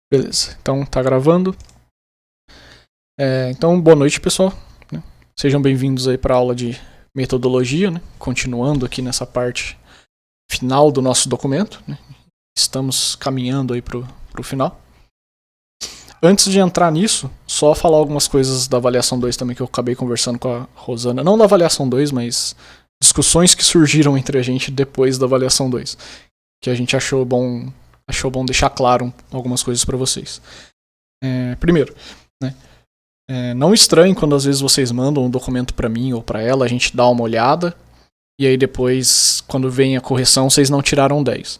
Beleza, então tá gravando. Então, boa noite, pessoal. Sejam bem-vindos aí para a aula de metodologia, né? Continuando aqui nessa parte final do nosso documento, né? Estamos caminhando aí pro final. Antes de entrar nisso, só falar algumas coisas da avaliação 2 também que eu acabei conversando com a Rosana. Não da avaliação 2, mas discussões que surgiram entre a gente depois da avaliação 2. Que a gente achou bom deixar claro algumas coisas para vocês. Primeiro, né? Não estranhe quando às vezes vocês mandam um documento para mim ou para ela, a gente dá uma olhada e aí depois, quando vem a correção, vocês não tiraram 10.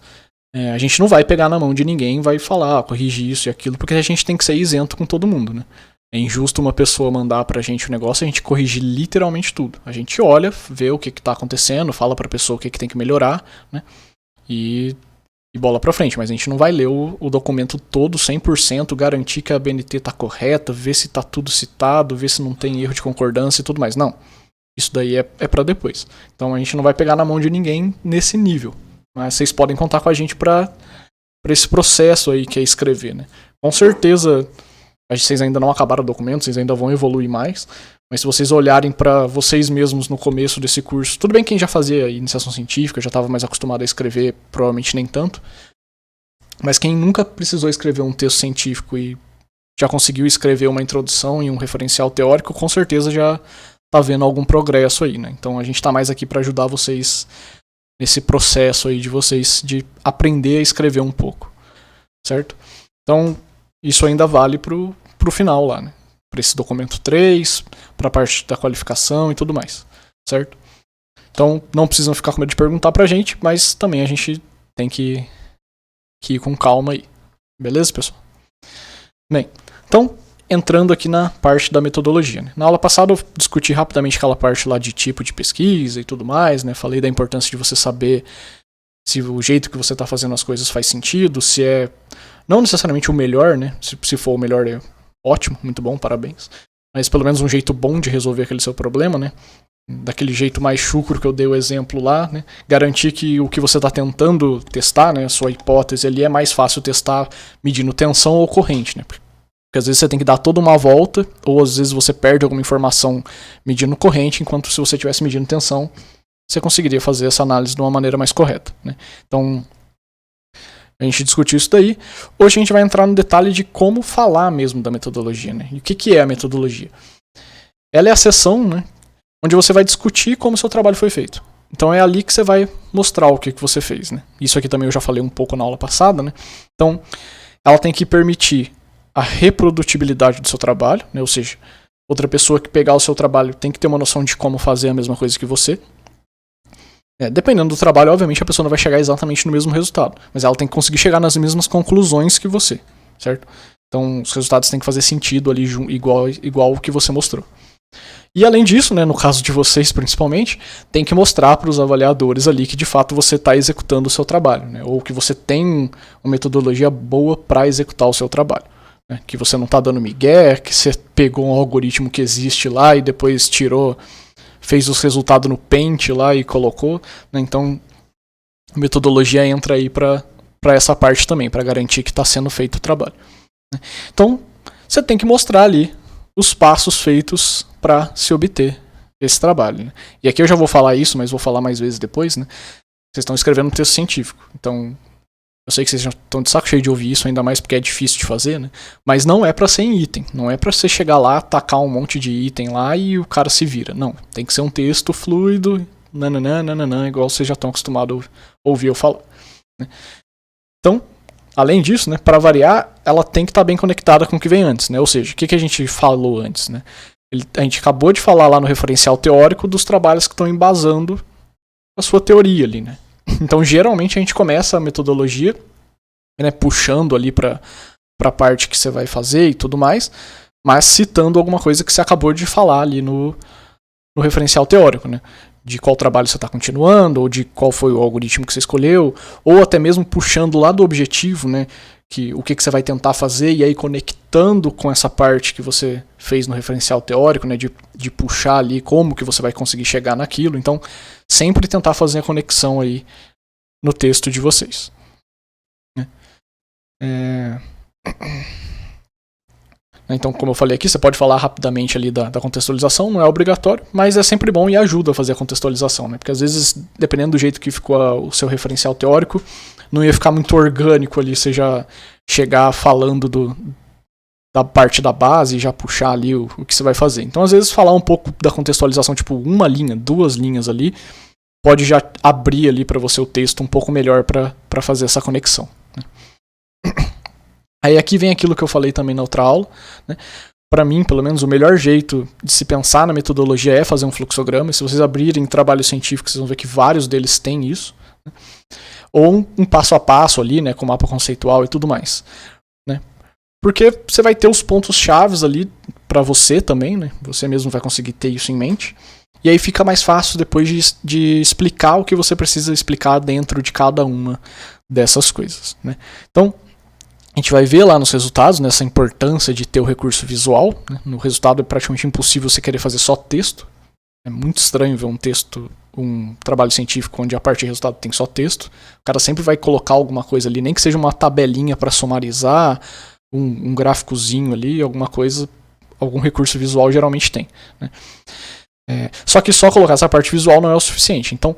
A gente não vai pegar na mão de ninguém, vai falar, corrigir isso e aquilo, porque a gente tem que ser isento com todo mundo, né? É injusto uma pessoa mandar pra gente o negócio e a gente corrigir literalmente tudo. A gente olha, vê o que tá acontecendo, fala pra pessoa o que tem que melhorar, né? E bola pra frente, mas a gente não vai ler o documento todo 100%, garantir que a BNT tá correta, ver se tá tudo citado, ver se não tem erro de concordância e tudo mais. Não. Isso daí é pra depois. Então a gente não vai pegar na mão de ninguém nesse nível. Mas vocês podem contar com a gente pra esse processo aí que é escrever, né? Com certeza, vocês ainda não acabaram o documento, vocês ainda vão evoluir mais. Mas se vocês olharem para vocês mesmos no começo desse curso, tudo bem quem já fazia iniciação científica, já estava mais acostumado a escrever, provavelmente nem tanto. Mas quem nunca precisou escrever um texto científico e já conseguiu escrever uma introdução e um referencial teórico, com certeza já está vendo algum progresso aí, né? Então a gente está mais aqui para ajudar vocês nesse processo aí de vocês de aprender a escrever um pouco, certo? Então isso ainda vale pro final lá, né? Para esse documento 3, para a parte da qualificação e tudo mais, certo? Então não precisam ficar com medo de perguntar pra gente, mas também a gente tem que ir com calma aí. Beleza, pessoal? Bem, então entrando aqui na parte da metodologia, né? Na aula passada eu discuti rapidamente aquela parte lá de tipo de pesquisa e tudo mais, né? Falei da importância de você saber se o jeito que você está fazendo as coisas faz sentido, se é não necessariamente o melhor, né? Se for o melhor é ótimo, muito bom, parabéns. Mas pelo menos um jeito bom de resolver aquele seu problema, né? Daquele jeito mais chucro que eu dei o exemplo lá, né? Garantir que o que você está tentando testar, né? A sua hipótese ali é mais fácil testar medindo tensão ou corrente, né? Porque às vezes você tem que dar toda uma volta, ou às vezes você perde alguma informação medindo corrente, enquanto se você estivesse medindo tensão, você conseguiria fazer essa análise de uma maneira mais correta, né? Então a gente discutiu isso daí. Hoje a gente vai entrar no detalhe de como falar mesmo da metodologia, né? E o que é a metodologia? Ela é a sessão, né, onde você vai discutir como o seu trabalho foi feito. Então é ali que você vai mostrar o que você fez, né? Isso aqui também eu já falei um pouco na aula passada, né? Então ela tem que permitir a reprodutibilidade do seu trabalho, né? Ou seja, outra pessoa que pegar o seu trabalho tem que ter uma noção de como fazer a mesma coisa que você. Dependendo do trabalho, obviamente a pessoa não vai chegar exatamente no mesmo resultado, mas ela tem que conseguir chegar nas mesmas conclusões que você, certo? Então os resultados têm que fazer sentido ali igual o que você mostrou. E além disso, né, no caso de vocês principalmente, tem que mostrar para os avaliadores ali que de fato você está executando o seu trabalho, né? Ou que você tem uma metodologia boa para executar o seu trabalho, né? Que você não está dando migué, que você pegou um algoritmo que existe lá e depois fez os resultados no Paint lá e colocou, né? Então a metodologia entra aí para essa parte também, para garantir que está sendo feito o trabalho, né? Então você tem que mostrar ali os passos feitos para se obter esse trabalho, né? E aqui eu já vou falar isso, mas vou falar mais vezes depois, né? Vocês estão escrevendo um texto científico, então eu sei que vocês já estão de saco cheio de ouvir isso, ainda mais porque é difícil de fazer, né? Mas não é para ser em item, não é para você chegar lá, tacar um monte de item lá e o cara se vira. Não, tem que ser um texto fluido, nananã, igual vocês já estão acostumados a ouvir eu falar, né? Então, além disso, né, para variar, ela tem que estar bem conectada com o que vem antes, né? Ou seja, o que a gente falou antes, né? A gente acabou de falar lá no referencial teórico dos trabalhos que estão embasando a sua teoria ali, né? Então, geralmente, a gente começa a metodologia, né, puxando ali para a parte que você vai fazer e tudo mais, mas citando alguma coisa que você acabou de falar ali no referencial teórico, né? De qual trabalho você está continuando, ou de qual foi o algoritmo que você escolheu, ou até mesmo puxando lá do objetivo, né? O que você vai tentar fazer, e aí conectando com essa parte que você fez no referencial teórico, né, de puxar ali como que você vai conseguir chegar naquilo. Então, sempre tentar fazer a conexão aí no texto de vocês. Então, como eu falei aqui, você pode falar rapidamente ali da contextualização, não é obrigatório, mas é sempre bom e ajuda a fazer a contextualização, né? Porque às vezes, dependendo do jeito que ficou o seu referencial teórico, não ia ficar muito orgânico ali, você já chegar falando da parte da base e já puxar ali o que você vai fazer. Então, às vezes, falar um pouco da contextualização, tipo uma linha, 2 linhas ali, pode já abrir ali para você o texto um pouco melhor para fazer essa conexão, né? Aí aqui vem aquilo que eu falei também na outra aula, né? Para mim, pelo menos, o melhor jeito de se pensar na metodologia é fazer um fluxograma. E se vocês abrirem trabalhos científicos, vocês vão ver que vários deles têm isso, né? Ou um passo a passo ali, né, com mapa conceitual e tudo mais, né? Porque você vai ter os pontos chaves ali para você também, né? Você mesmo vai conseguir ter isso em mente. E aí fica mais fácil depois de explicar o que você precisa explicar dentro de cada uma dessas coisas, né? Então, a gente vai ver lá nos resultados, nessa importância de ter o recurso visual, né? No resultado é praticamente impossível você querer fazer só texto. É muito estranho ver um texto, um trabalho científico onde a parte de resultado tem só texto. O cara sempre vai colocar alguma coisa ali, nem que seja uma tabelinha para sumarizar, um gráficozinho ali, alguma coisa, algum recurso visual geralmente tem, né? Só que só colocar essa parte visual não é o suficiente. Então,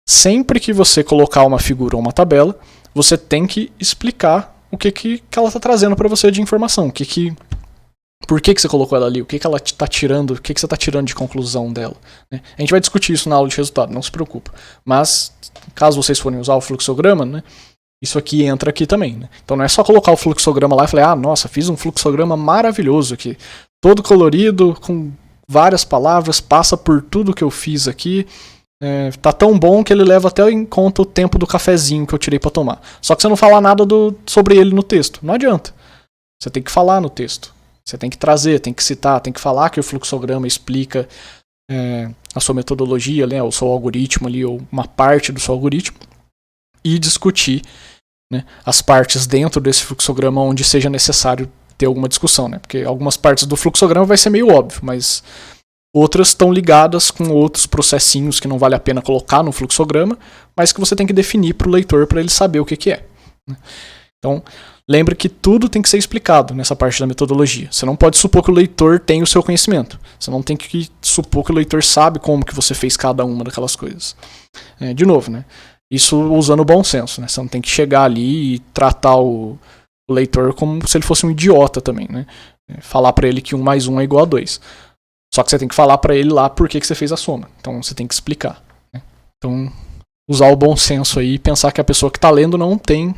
sempre que você colocar uma figura ou uma tabela, você tem que explicar o que ela está trazendo para você de informação. Por que você colocou ela ali? O que ela está tirando? O que você está tirando de conclusão dela, né? A gente vai discutir isso na aula de resultado, não se preocupa. Mas, caso vocês forem usar o fluxograma, né, isso aqui entra aqui também, né? Então não é só colocar o fluxograma lá e falar, nossa, fiz um fluxograma maravilhoso aqui, todo colorido, com várias palavras, passa por tudo que eu fiz aqui. Tá tão bom que ele leva até em conta o tempo do cafezinho que eu tirei para tomar. Só que você não fala nada sobre ele no texto. Não adianta. Você tem que falar no texto. Você tem que trazer, tem que citar, tem que falar que o fluxograma explica a sua metodologia, né, o seu algoritmo ali, ou uma parte do seu algoritmo, e discutir, né, as partes dentro desse fluxograma onde seja necessário ter alguma discussão, né? Porque algumas partes do fluxograma vai ser meio óbvio, mas outras estão ligadas com outros processinhos que não vale a pena colocar no fluxograma, mas que você tem que definir para o leitor para ele saber o que é, né? Então, lembre que tudo tem que ser explicado nessa parte da metodologia. Você não pode supor que o leitor tem o seu conhecimento. Você não tem que supor que o leitor sabe como que você fez cada uma daquelas coisas. De novo, né? Isso usando o bom senso, né? Você não tem que chegar ali e tratar o leitor como se ele fosse um idiota também, né? Falar para ele que 1 mais 1 é igual a 2. Só que você tem que falar para ele lá por que você fez a soma. Então você tem que explicar, né? Então, usar o bom senso aí e pensar que a pessoa que está lendo não tem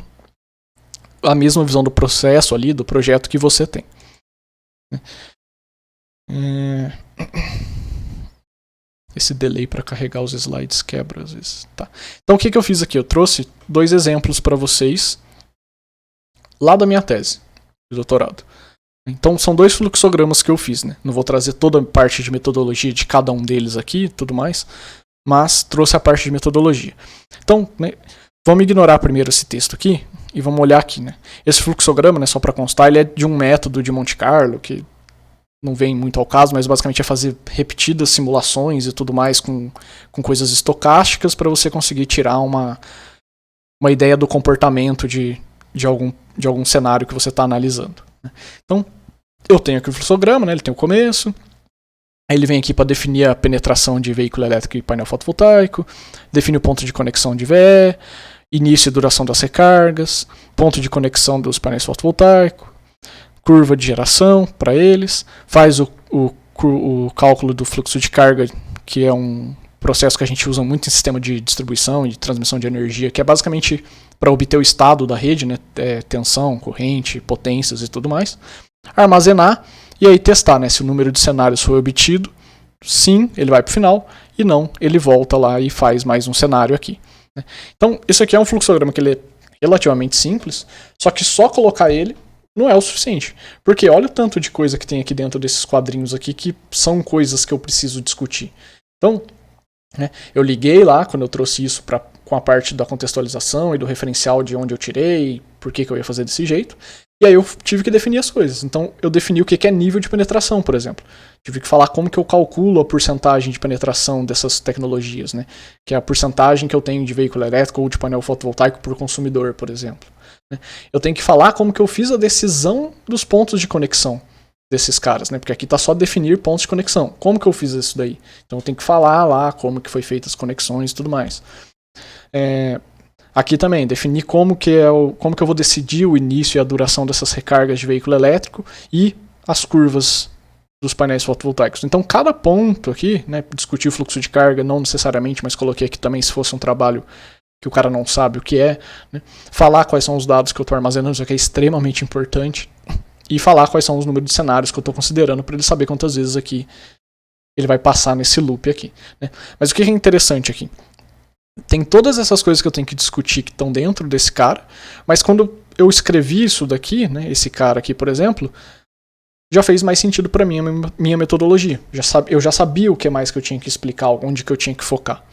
a mesma visão do processo ali, do projeto que você tem. Esse delay para carregar os slides quebra às vezes. Tá. Então o que eu fiz aqui? Eu trouxe 2 exemplos para vocês lá da minha tese de doutorado. Então são 2 fluxogramas que eu fiz, né? Não vou trazer toda a parte de metodologia de cada um deles aqui e tudo mais, mas trouxe a parte de metodologia. Então, né, vamos ignorar primeiro esse texto aqui e vamos olhar aqui, né? Esse fluxograma, né, só para constar, ele é de um método de Monte Carlo, que não vem muito ao caso, mas basicamente é fazer repetidas simulações e tudo mais com coisas estocásticas para você conseguir tirar uma ideia do comportamento de algum cenário que você está analisando, né? Então, eu tenho aqui o fluxograma, né, ele tem o começo, aí ele vem aqui para definir a penetração de veículo elétrico e painel fotovoltaico, define o ponto de conexão de VE, início e duração das recargas, ponto de conexão dos painéis fotovoltaicos, curva de geração para eles, faz o cálculo do fluxo de carga, que é um processo que a gente usa muito em sistema de distribuição e de transmissão de energia, que é basicamente para obter o estado da rede, né, tensão, corrente, potências e tudo mais, armazenar e aí testar, né, se o número de cenários foi obtido, sim, ele vai para o final, e não, ele volta lá e faz mais um cenário aqui, né? Então, isso aqui é um fluxograma que ele é relativamente simples, só que só colocar ele não é o suficiente. Porque olha o tanto de coisa que tem aqui dentro desses quadrinhos aqui que são coisas que eu preciso discutir. Então, né, eu liguei lá quando eu trouxe isso com a parte da contextualização e do referencial de onde eu tirei, por que eu ia fazer desse jeito. E aí eu tive que definir as coisas. Então eu defini o que é nível de penetração, por exemplo. Tive que falar como que eu calculo a porcentagem de penetração dessas tecnologias, né? Que é a porcentagem que eu tenho de veículo elétrico ou de painel fotovoltaico por consumidor, por exemplo. Eu tenho que falar como que eu fiz a decisão dos pontos de conexão. desses caras, né? Porque aqui tá só definir pontos de conexão. Como que eu fiz isso daí? Então eu tenho que falar lá como que foi feitas as conexões e tudo mais. Aqui também, definir como que eu vou decidir o início e a duração dessas recargas de veículo elétrico e as curvas dos painéis fotovoltaicos. Então, cada ponto aqui, né, discutir o fluxo de carga, não necessariamente, mas coloquei aqui também se fosse um trabalho que o cara não sabe o que é, né, falar quais são os dados que eu estou armazenando, isso aqui é extremamente importante, e falar quais são os números de cenários que eu estou considerando para ele saber quantas vezes aqui ele vai passar nesse loop aqui. Né. Mas o que é interessante aqui? Tem todas essas coisas que eu tenho que discutir que estão dentro desse cara, mas quando eu escrevi isso daqui, né, esse cara aqui, por exemplo, já fez mais sentido para mim a minha metodologia. Eu já sabia o que mais que eu tinha que explicar, onde que eu tinha que focar.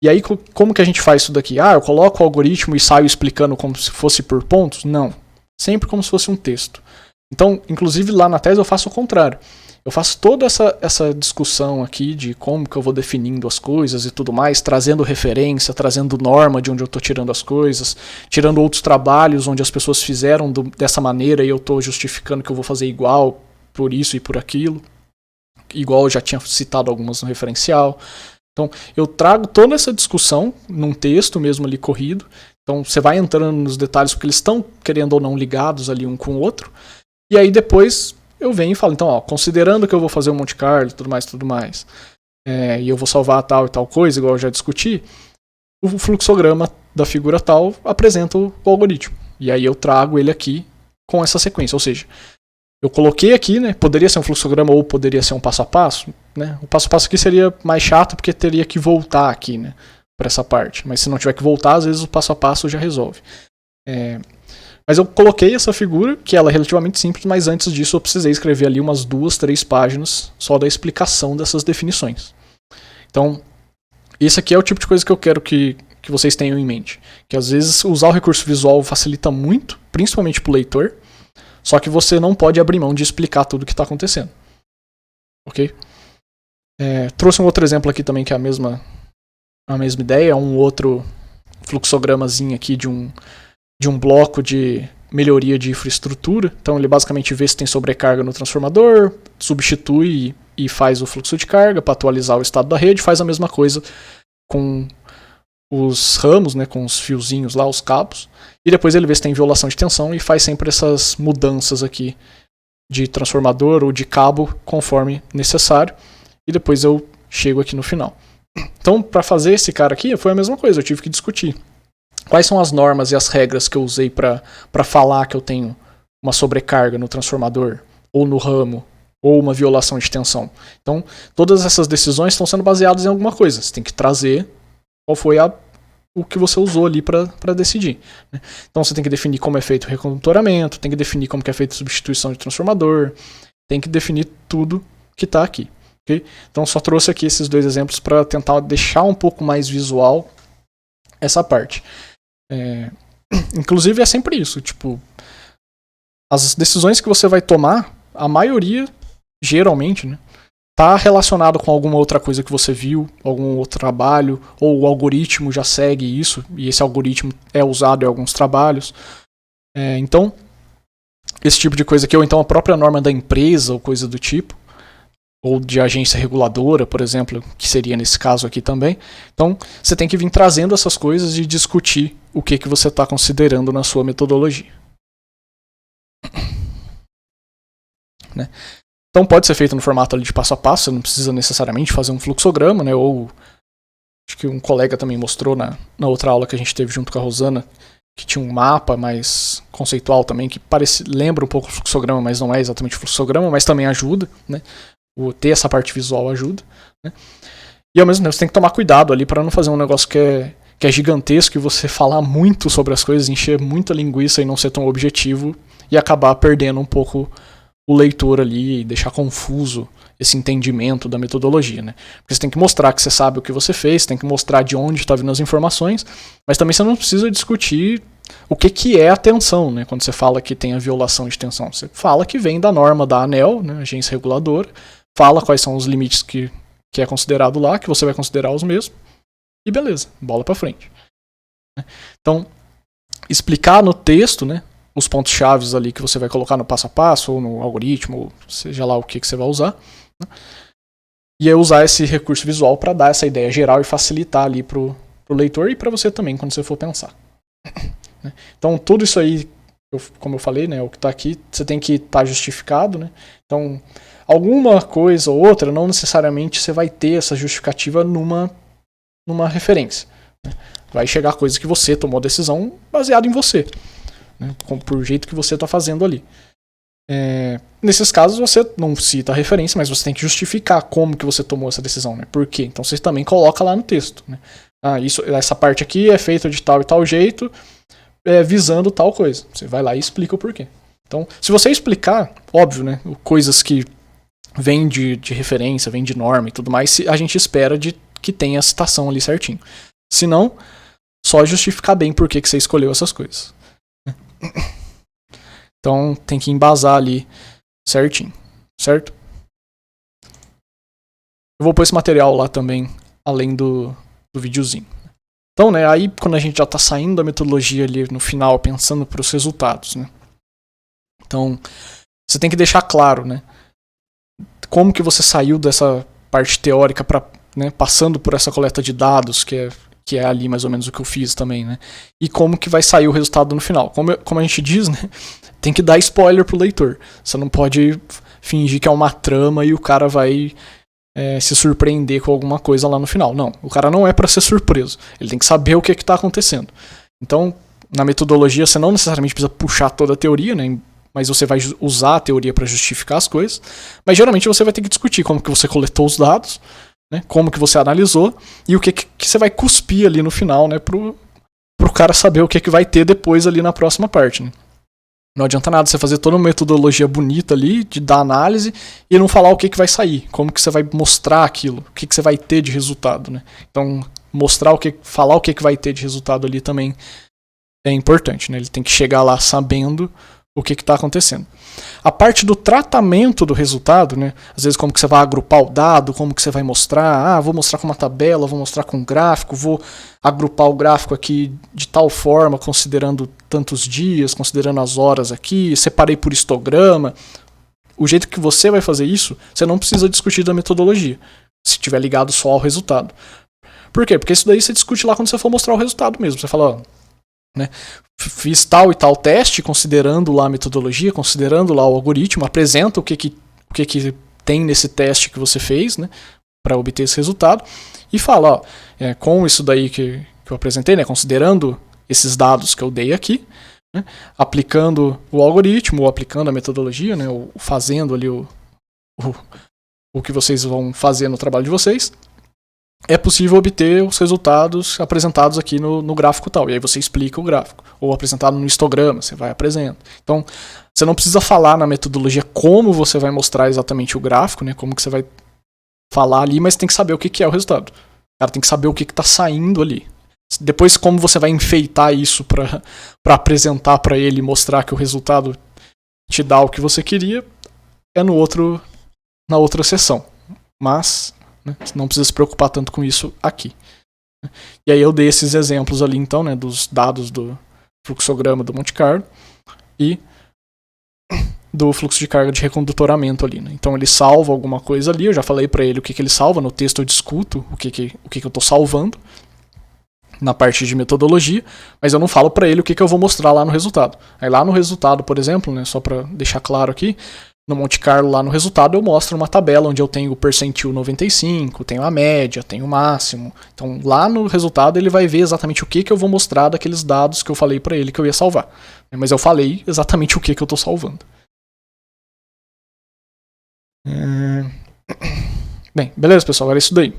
E aí, como que a gente faz isso daqui? Eu coloco o algoritmo e saio explicando como se fosse por pontos? Não. Sempre como se fosse um texto. Então, inclusive lá na tese eu faço o contrário. Eu faço toda essa discussão aqui de como que eu vou definindo as coisas e tudo mais, trazendo referência, trazendo norma de onde eu estou tirando as coisas, tirando outros trabalhos onde as pessoas fizeram dessa maneira e eu estou justificando que eu vou fazer igual por isso e por aquilo. Igual eu já tinha citado algumas no referencial. Então, eu trago toda essa discussão num texto mesmo ali corrido. Então, você vai entrando nos detalhes porque eles estão, querendo ou não, ligados ali um com o outro. E aí depois eu venho e falo, então, considerando que eu vou fazer o Monte Carlo e tudo mais, e eu vou salvar tal e tal coisa, igual eu já discuti, o fluxograma da figura tal apresenta o algoritmo. E aí eu trago ele aqui com essa sequência. Ou seja, eu coloquei aqui, né, poderia ser um fluxograma ou poderia ser um passo a passo. Né? O passo a passo aqui seria mais chato porque teria que voltar aqui, né, para essa parte. Mas se não tiver que voltar, às vezes o passo a passo já resolve. Mas eu coloquei essa figura, que ela é relativamente simples, mas antes disso eu precisei escrever ali umas 2, 3 páginas só da explicação dessas definições. Então, esse aqui é o tipo de coisa que eu quero que vocês tenham em mente. Que às vezes usar o recurso visual facilita muito, principalmente para o leitor, só que você não pode abrir mão de explicar tudo o que está acontecendo. Ok? Trouxe um outro exemplo aqui também que é a mesma ideia, um outro fluxogramazinho aqui de um bloco de melhoria de infraestrutura. Então ele basicamente vê se tem sobrecarga no transformador, substitui e faz o fluxo de carga para atualizar o estado da rede, faz a mesma coisa com os ramos, né, com os fiozinhos lá, os cabos, e depois ele vê se tem violação de tensão e faz sempre essas mudanças aqui de transformador ou de cabo conforme necessário, e depois eu chego aqui no final. Então, para fazer esse cara aqui, foi a mesma coisa, eu tive que discutir quais são as normas e as regras que eu usei para falar que eu tenho uma sobrecarga no transformador, ou no ramo, ou uma violação de tensão. Então, todas essas decisões estão sendo baseadas em alguma coisa. Você tem que trazer qual foi o que você usou ali para decidir. Né? Então, você tem que definir como é feito o recondutoramento, tem que definir como que é feita a substituição de transformador, tem que definir tudo que está aqui. Okay? Então, só trouxe aqui esses 2 exemplos para tentar deixar um pouco mais visual essa parte. Inclusive, é sempre isso. Tipo, as decisões que você vai tomar, a maioria, geralmente, né, tá relacionado com alguma outra coisa que você viu, algum outro trabalho, ou o algoritmo já segue isso, e esse algoritmo é usado em alguns trabalhos. Então, esse tipo de coisa aqui, ou então a própria norma da empresa, ou coisa do tipo, ou de agência reguladora, por exemplo, que seria nesse caso aqui também. Então, você tem que vir trazendo essas coisas e discutir o que você está considerando na sua metodologia. Né? Então, pode ser feito no formato ali de passo a passo, você não precisa necessariamente fazer um fluxograma, né? Ou acho que um colega também mostrou na outra aula que a gente teve junto com a Rosana, que tinha um mapa mais conceitual também, que lembra um pouco o fluxograma, mas não é exatamente o fluxograma, mas também ajuda, né? Ter essa parte visual ajuda, né? E ao mesmo tempo você tem que tomar cuidado ali para não fazer um negócio que é gigantesco e você falar muito sobre as coisas, encher muita linguiça e não ser tão objetivo e acabar perdendo um pouco o leitor ali e deixar confuso esse entendimento da metodologia, né? Porque você tem que mostrar que você sabe o que você fez, tem que mostrar de onde está vindo as informações, mas também você não precisa discutir o que é a tensão, né? Quando você fala que tem a violação de tensão. Você fala que vem da norma da ANEEL, né, agência reguladora, fala quais são os limites que é considerado lá, que você vai considerar os mesmos, e beleza, bola pra frente. Então, explicar no texto, né, os pontos-chave ali que você vai colocar no passo a passo, ou no algoritmo, ou seja lá o que você vai usar. Né? E é usar esse recurso visual para dar essa ideia geral e facilitar ali pro leitor e para você também, quando você for pensar. Né? Então, tudo isso aí, como eu falei, né, o que está aqui, você tem que estar justificado. Né? Então, alguma coisa ou outra, não necessariamente você vai ter essa justificativa numa referência. Né? Vai chegar coisas que você tomou a decisão baseado em você. Né? Por jeito que você está fazendo ali. Nesses casos você não cita a referência, mas você tem que justificar como que você tomou essa decisão, né? Por quê? Então você também coloca lá no texto, né? Essa parte aqui é feita de tal e tal jeito, visando tal coisa. Você vai lá e explica o porquê. Então, se você explicar, óbvio, né? Coisas que vêm de referência, vêm de norma e tudo mais, a gente espera que tenha a citação ali certinho. Se não, só justificar bem por que você escolheu essas coisas. Então tem que embasar ali certinho, certo? Eu vou pôr esse material lá também, além do videozinho. Então, né, aí quando a gente já está saindo da metodologia ali no final, pensando para os resultados, né? Então, você tem que deixar claro, né, como que você saiu dessa parte teórica para, né, passando por essa coleta de dados, que é ali mais ou menos o que eu fiz também, né? E como que vai sair o resultado no final. Como a gente diz, né? Tem que dar spoiler pro leitor. Você não pode fingir que é uma trama e o cara vai se surpreender com alguma coisa lá no final. Não, o cara não é para ser surpreso. Ele tem que saber o que está acontecendo. Então, na metodologia, você não necessariamente precisa puxar toda a teoria, né? Mas você vai usar a teoria para justificar as coisas. Mas geralmente você vai ter que discutir como que você coletou os dados, né, como que você analisou e o que você vai cuspir ali no final, né, pro cara saber o que vai ter depois ali na próxima parte. Né? Não adianta nada você fazer toda uma metodologia bonita ali, de dar análise, e não falar o que vai sair, como que você vai mostrar aquilo, o que você vai ter de resultado. Né? Então, falar o que vai ter de resultado ali também é importante. Né? Ele tem que chegar lá sabendo o que está acontecendo. A parte do tratamento do resultado, né? Às vezes como que você vai agrupar o dado, como que você vai mostrar, vou mostrar com uma tabela, vou mostrar com um gráfico, vou agrupar o gráfico aqui de tal forma, considerando tantos dias, considerando as horas aqui, separei por histograma. O jeito que você vai fazer isso, você não precisa discutir da metodologia, se estiver ligado só ao resultado. Por quê? Porque isso daí você discute lá quando você for mostrar o resultado mesmo. Você fala, né? Fiz tal e tal teste, considerando lá a metodologia, considerando lá o algoritmo, apresenta o que tem nesse teste que você fez, né, para obter esse resultado, e fala, com isso daí que eu apresentei, né, considerando esses dados que eu dei aqui, né, aplicando o algoritmo, ou aplicando a metodologia, né, ou fazendo ali o que vocês vão fazer no trabalho de vocês, é possível obter os resultados apresentados aqui no gráfico tal. E aí você explica o gráfico. Ou apresentado no histograma, você vai apresentando. Então, você não precisa falar na metodologia como você vai mostrar exatamente o gráfico, né? Como que você vai falar ali, mas tem que saber o que é o resultado. O cara tem que saber o que está saindo ali. Depois, como você vai enfeitar isso para apresentar para ele e mostrar que o resultado te dá o que você queria, é na outra sessão. Mas né, você não precisa se preocupar tanto com isso aqui. E aí eu dei esses exemplos ali, então, né, dos dados do fluxograma do Monte Carlo e do fluxo de carga de recondutoramento ali. Né? Então ele salva alguma coisa ali, eu já falei para ele o que ele salva, no texto eu discuto o que eu estou salvando na parte de metodologia, mas eu não falo para ele o que eu vou mostrar lá no resultado. Aí lá no resultado, por exemplo, né, só para deixar claro aqui, no Monte Carlo, lá no resultado, eu mostro uma tabela onde eu tenho o percentil 95, tenho a média, tenho o máximo. Então, lá no resultado, ele vai ver exatamente o que eu vou mostrar daqueles dados que eu falei para ele que eu ia salvar. Mas eu falei exatamente o que eu estou salvando. Bem, beleza, pessoal, era isso daí.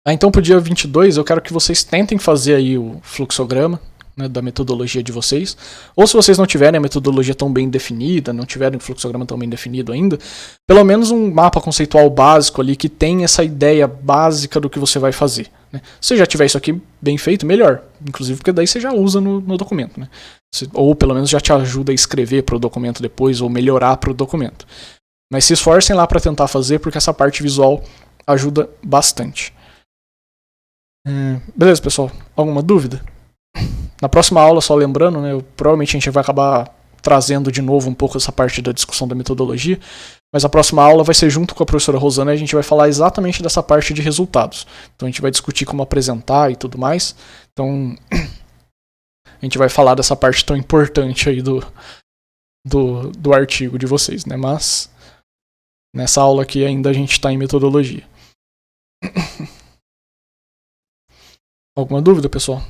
Então, pro dia 22, eu quero que vocês tentem fazer aí o fluxograma, né, da metodologia de vocês, ou se vocês não tiverem a metodologia tão bem definida, não tiverem o fluxograma tão bem definido ainda, pelo menos um mapa conceitual básico ali que tem essa ideia básica do que você vai fazer. Né? Se já tiver isso aqui bem feito, melhor, inclusive porque daí você já usa no documento, né? Ou pelo menos já te ajuda a escrever para o documento depois, ou melhorar para o documento. Mas se esforcem lá para tentar fazer, porque essa parte visual ajuda bastante. Beleza, pessoal? Alguma dúvida? Na próxima aula, só lembrando, né, provavelmente a gente vai acabar trazendo de novo um pouco essa parte da discussão da metodologia, mas a próxima aula vai ser junto com a professora Rosana e a gente vai falar exatamente dessa parte de resultados. Então a gente vai discutir como apresentar e tudo mais. Então a gente vai falar dessa parte tão importante aí do artigo de vocês, né? Mas nessa aula aqui ainda a gente está em metodologia. Alguma dúvida, pessoal?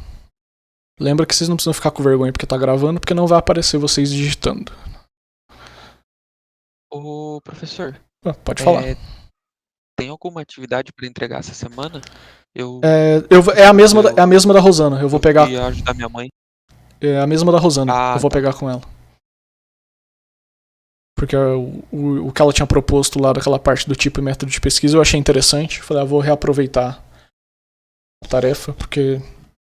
Lembra que vocês não precisam ficar com vergonha porque tá gravando, porque não vai aparecer vocês digitando. Ô, professor. Pode falar. Tem alguma atividade para entregar essa semana? É a mesma da Rosana. Eu vou pegar. Eu ajudar minha mãe. É a mesma da Rosana. Eu vou tá. pegar com ela. Porque o que ela tinha proposto lá daquela parte do tipo e método de pesquisa eu achei interessante. Falei, vou reaproveitar a tarefa, porque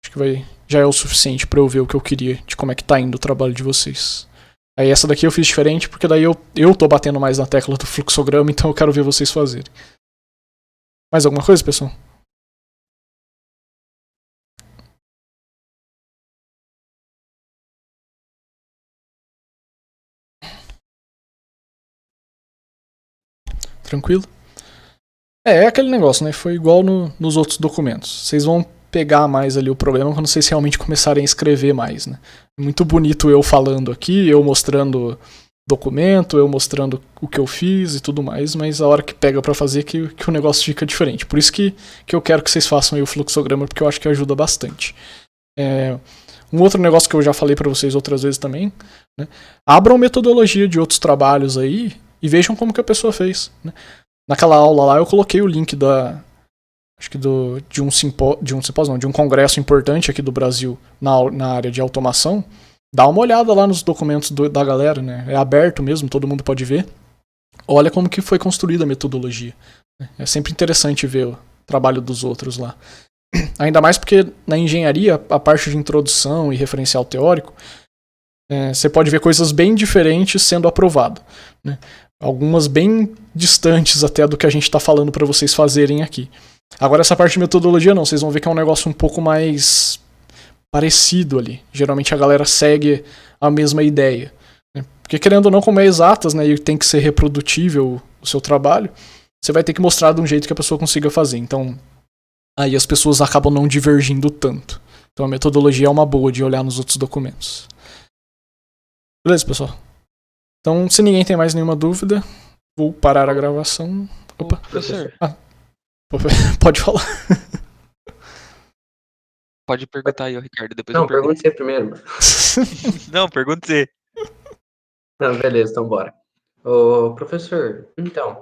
acho que já é o suficiente pra eu ver o que eu queria, de como é que tá indo o trabalho de vocês. Aí essa daqui eu fiz diferente, porque daí eu tô batendo mais na tecla do fluxograma, então eu quero ver vocês fazerem. Mais alguma coisa, pessoal? Tranquilo? É aquele negócio, né? Foi igual nos outros documentos. Vocês vão pegar mais ali o problema quando vocês realmente começarem a escrever mais, né? É muito bonito eu falando aqui, eu mostrando documento, eu mostrando o que eu fiz e tudo mais, mas a hora que pega pra fazer que o negócio fica diferente. Por isso que eu quero que vocês façam aí o fluxograma, porque eu acho que ajuda bastante. Um outro negócio que eu já falei pra vocês outras vezes também, né? Abram metodologia de outros trabalhos aí e vejam como que a pessoa fez, né? Naquela aula lá eu coloquei o link de um congresso importante aqui do Brasil na área de automação. Dá uma olhada lá nos documentos da galera, né? É aberto mesmo, todo mundo pode ver. Olha como que foi construída a metodologia. É sempre interessante ver o trabalho dos outros lá. Ainda mais porque na engenharia, a parte de introdução e referencial teórico, você pode ver coisas bem diferentes sendo aprovado, né? Algumas bem distantes até do que a gente está falando para vocês fazerem aqui. Agora essa parte de metodologia não, vocês vão ver que é um negócio um pouco mais parecido ali. Geralmente a galera segue a mesma ideia, né? Porque querendo ou não, como é exatas, né, e tem que ser reprodutível o seu trabalho, você vai ter que mostrar de um jeito que a pessoa consiga fazer. Então aí as pessoas acabam não divergindo tanto. Então a metodologia é uma boa de olhar nos outros documentos. Beleza, pessoal? Então, se ninguém tem mais nenhuma dúvida, vou parar a gravação. Opa. Professor. Pode falar. Pode perguntar aí, Ricardo. Depois não, pergunte você primeiro. Não, pergunte você. Não, beleza, então bora. Ô, professor, então,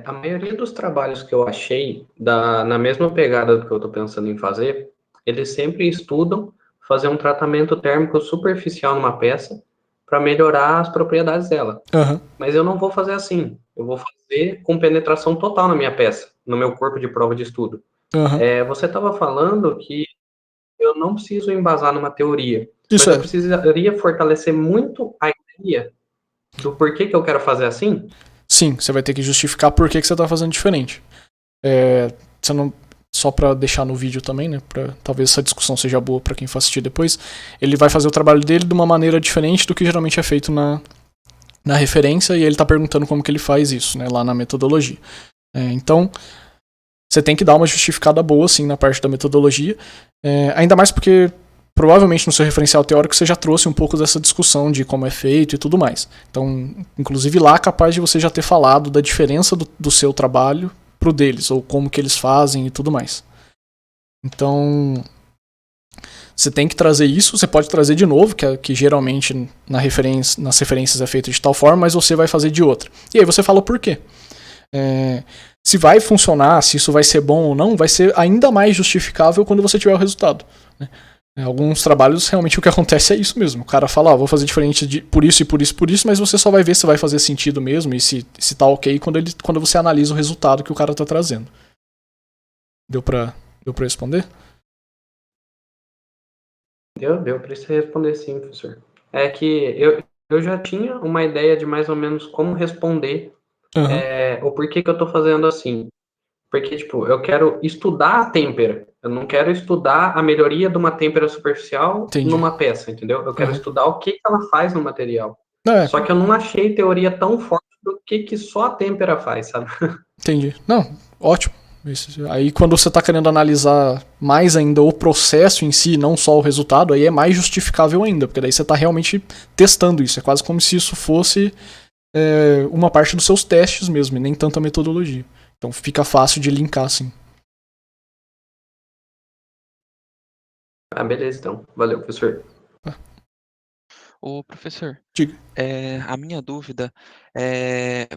a maioria dos trabalhos que eu achei, na mesma pegada do que eu estou pensando em fazer, eles sempre estudam fazer um tratamento térmico superficial numa peça para melhorar as propriedades dela. Uhum. Mas eu não vou fazer assim. Eu vou fazer com penetração total na minha peça, no meu corpo de prova de estudo. Uhum. Você estava falando que eu não preciso embasar numa teoria, Isso mas eu precisaria fortalecer muito a ideia do porquê que eu quero fazer assim? Sim, você vai ter que justificar por que você está fazendo diferente. Você não... Só para deixar no vídeo também, né? Talvez essa discussão seja boa para quem for assistir depois. Ele vai fazer o trabalho dele de uma maneira diferente do que geralmente é feito na referência, e ele tá perguntando como que ele faz isso, né? Lá na metodologia. Então, você tem que dar uma justificada boa, assim, na parte da metodologia. Ainda mais porque provavelmente no seu referencial teórico você já trouxe um pouco dessa discussão de como é feito e tudo mais. Então, inclusive lá, capaz de você já ter falado da diferença do seu trabalho pro deles, ou como que eles fazem e tudo mais. Então, você tem que trazer isso, você pode trazer de novo, que geralmente nas referências é feito de tal forma, mas você vai fazer de outra. E aí você fala por quê. Se vai funcionar, se isso vai ser bom ou não, vai ser ainda mais justificável quando você tiver o resultado, né? Alguns trabalhos, realmente o que acontece é isso mesmo. O cara fala, vou fazer diferente por isso e por isso, por isso, mas você só vai ver se vai fazer sentido mesmo e se tá ok quando você analisa o resultado que o cara tá trazendo. Deu pra responder? Deu pra você responder sim, professor. É que eu já tinha uma ideia de mais ou menos como responder o porquê que eu tô fazendo assim. Porque, tipo, eu quero estudar a têmpera. Eu não quero estudar a melhoria de uma têmpera superficial Entendi. numa peça, entendeu? Eu quero estudar o que ela faz no material. É, Só que eu não achei teoria tão forte do que só a têmpera faz, sabe? entendi. Não, ótimo. Aí quando você está querendo analisar mais ainda o processo em si, não só o resultado, aí é mais justificável ainda, porque daí você está realmente testando isso. É quase como se isso fosse uma parte dos seus testes mesmo, e nem tanto a metodologia. Então fica fácil de linkar, assim. Ah, beleza, então. Valeu, professor. Ô, professor, Diga. a minha dúvida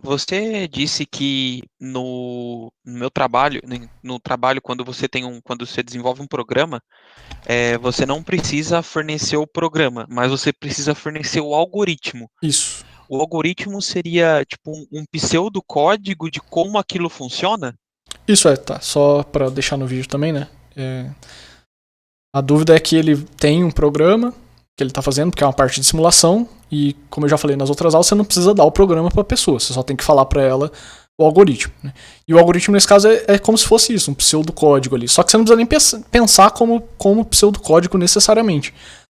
você disse que no meu trabalho, no trabalho, quando você desenvolve um programa, você não precisa fornecer o programa, mas você precisa fornecer o algoritmo. Isso. O algoritmo seria tipo um pseudocódigo de como aquilo funciona? Isso tá. Só para deixar no vídeo também, né? A dúvida é que ele tem um programa que ele está fazendo, porque é uma parte de simulação, e como eu já falei nas outras aulas, você não precisa dar o programa para a pessoa, você só tem que falar para ela o algoritmo. Né? E o algoritmo, nesse caso, é como se fosse isso, um pseudocódigo ali. Só que você não precisa nem pensar como pseudocódigo necessariamente.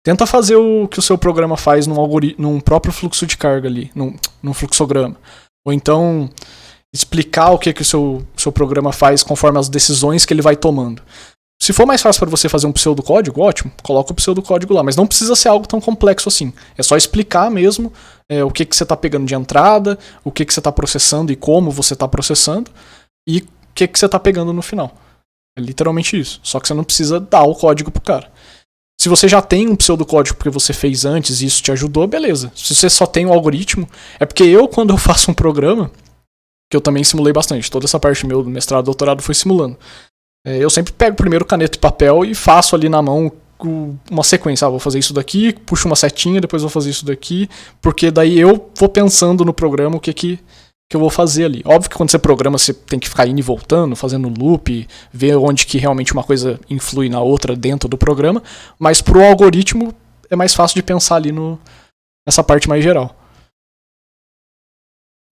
Tenta fazer o que o seu programa faz num próprio fluxo de carga ali, num fluxograma. Ou então explicar o que o seu programa faz conforme as decisões que ele vai tomando. Se for mais fácil para você fazer um pseudocódigo, ótimo, coloca o pseudocódigo lá, mas não precisa ser algo tão complexo assim. É só explicar mesmo o que você está pegando de entrada, o que você está processando e como você está processando, e o que você está pegando no final. É literalmente isso. Só que você não precisa dar o código pro cara. Se você já tem um pseudocódigo porque você fez antes e isso te ajudou, beleza. Se você só tem o algoritmo, é porque quando eu faço um programa, que eu também simulei bastante, toda essa parte meu do mestrado e doutorado foi simulando. Eu sempre pego primeiro caneta e papel e faço ali na mão uma sequência. Vou fazer isso daqui, puxo uma setinha, depois vou fazer isso daqui, porque daí eu vou pensando no programa o que eu vou fazer ali. Óbvio que quando você programa, você tem que ficar indo e voltando, fazendo loop, ver onde que realmente uma coisa influi na outra dentro do programa, mas pro algoritmo é mais fácil de pensar ali nessa parte mais geral.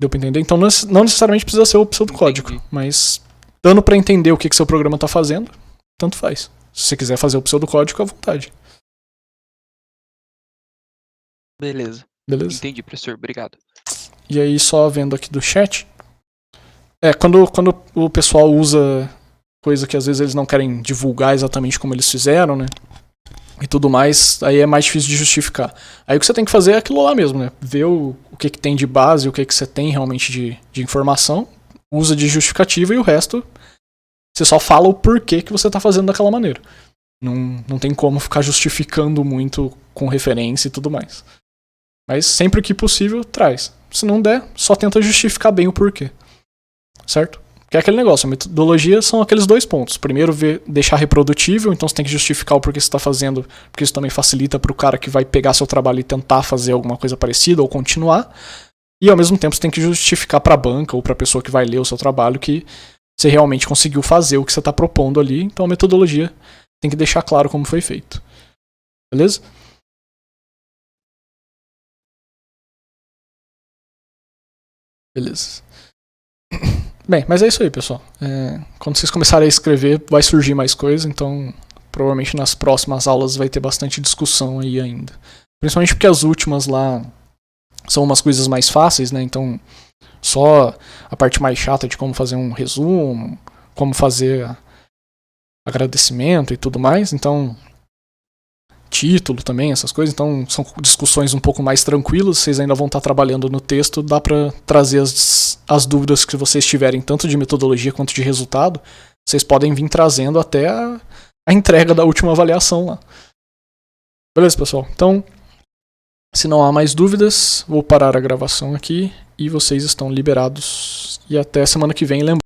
Deu pra entender? Então não necessariamente precisa ser o pseudocódigo, mas dando pra entender o que seu programa tá fazendo, tanto faz. Se você quiser fazer o pseudocódigo, à vontade. Beleza. Beleza? Entendi, professor. Obrigado. E aí, só vendo aqui do chat. Quando o pessoal usa coisa que às vezes eles não querem divulgar exatamente como eles fizeram, né? E tudo mais, aí é mais difícil de justificar. Aí o que você tem que fazer é aquilo lá mesmo, né? Ver o que tem de base, o que você tem realmente de informação, usa de justificativa e o resto você só fala o porquê que você tá fazendo daquela maneira. Não tem como ficar justificando muito com referência e tudo mais. Mas sempre que possível, traz. Se não der, só tenta justificar bem o porquê. Certo? Que é aquele negócio, a metodologia são aqueles dois pontos. Primeiro, deixar reprodutível, então você tem que justificar o porquê você está fazendo, porque isso também facilita para o cara que vai pegar seu trabalho e tentar fazer alguma coisa parecida ou continuar. E ao mesmo tempo você tem que justificar para a banca ou para a pessoa que vai ler o seu trabalho que você realmente conseguiu fazer o que você está propondo ali. Então a metodologia tem que deixar claro como foi feito. Beleza? Beleza. Bem, mas é isso aí, pessoal. Quando vocês começarem a escrever, vai surgir mais coisa, então provavelmente nas próximas aulas vai ter bastante discussão aí ainda. Principalmente porque as últimas lá são umas coisas mais fáceis, né? Então, só a parte mais chata de como fazer um resumo, como fazer agradecimento e tudo mais. Então, título também, essas coisas. Então, são discussões um pouco mais tranquilas. Vocês ainda vão estar trabalhando no texto. Dá para trazer as dúvidas que vocês tiverem, tanto de metodologia quanto de resultado. Vocês podem vir trazendo até a entrega da última avaliação lá. Beleza, pessoal? Então, se não há mais dúvidas, vou parar a gravação aqui e vocês estão liberados. E até semana que vem, lembrando.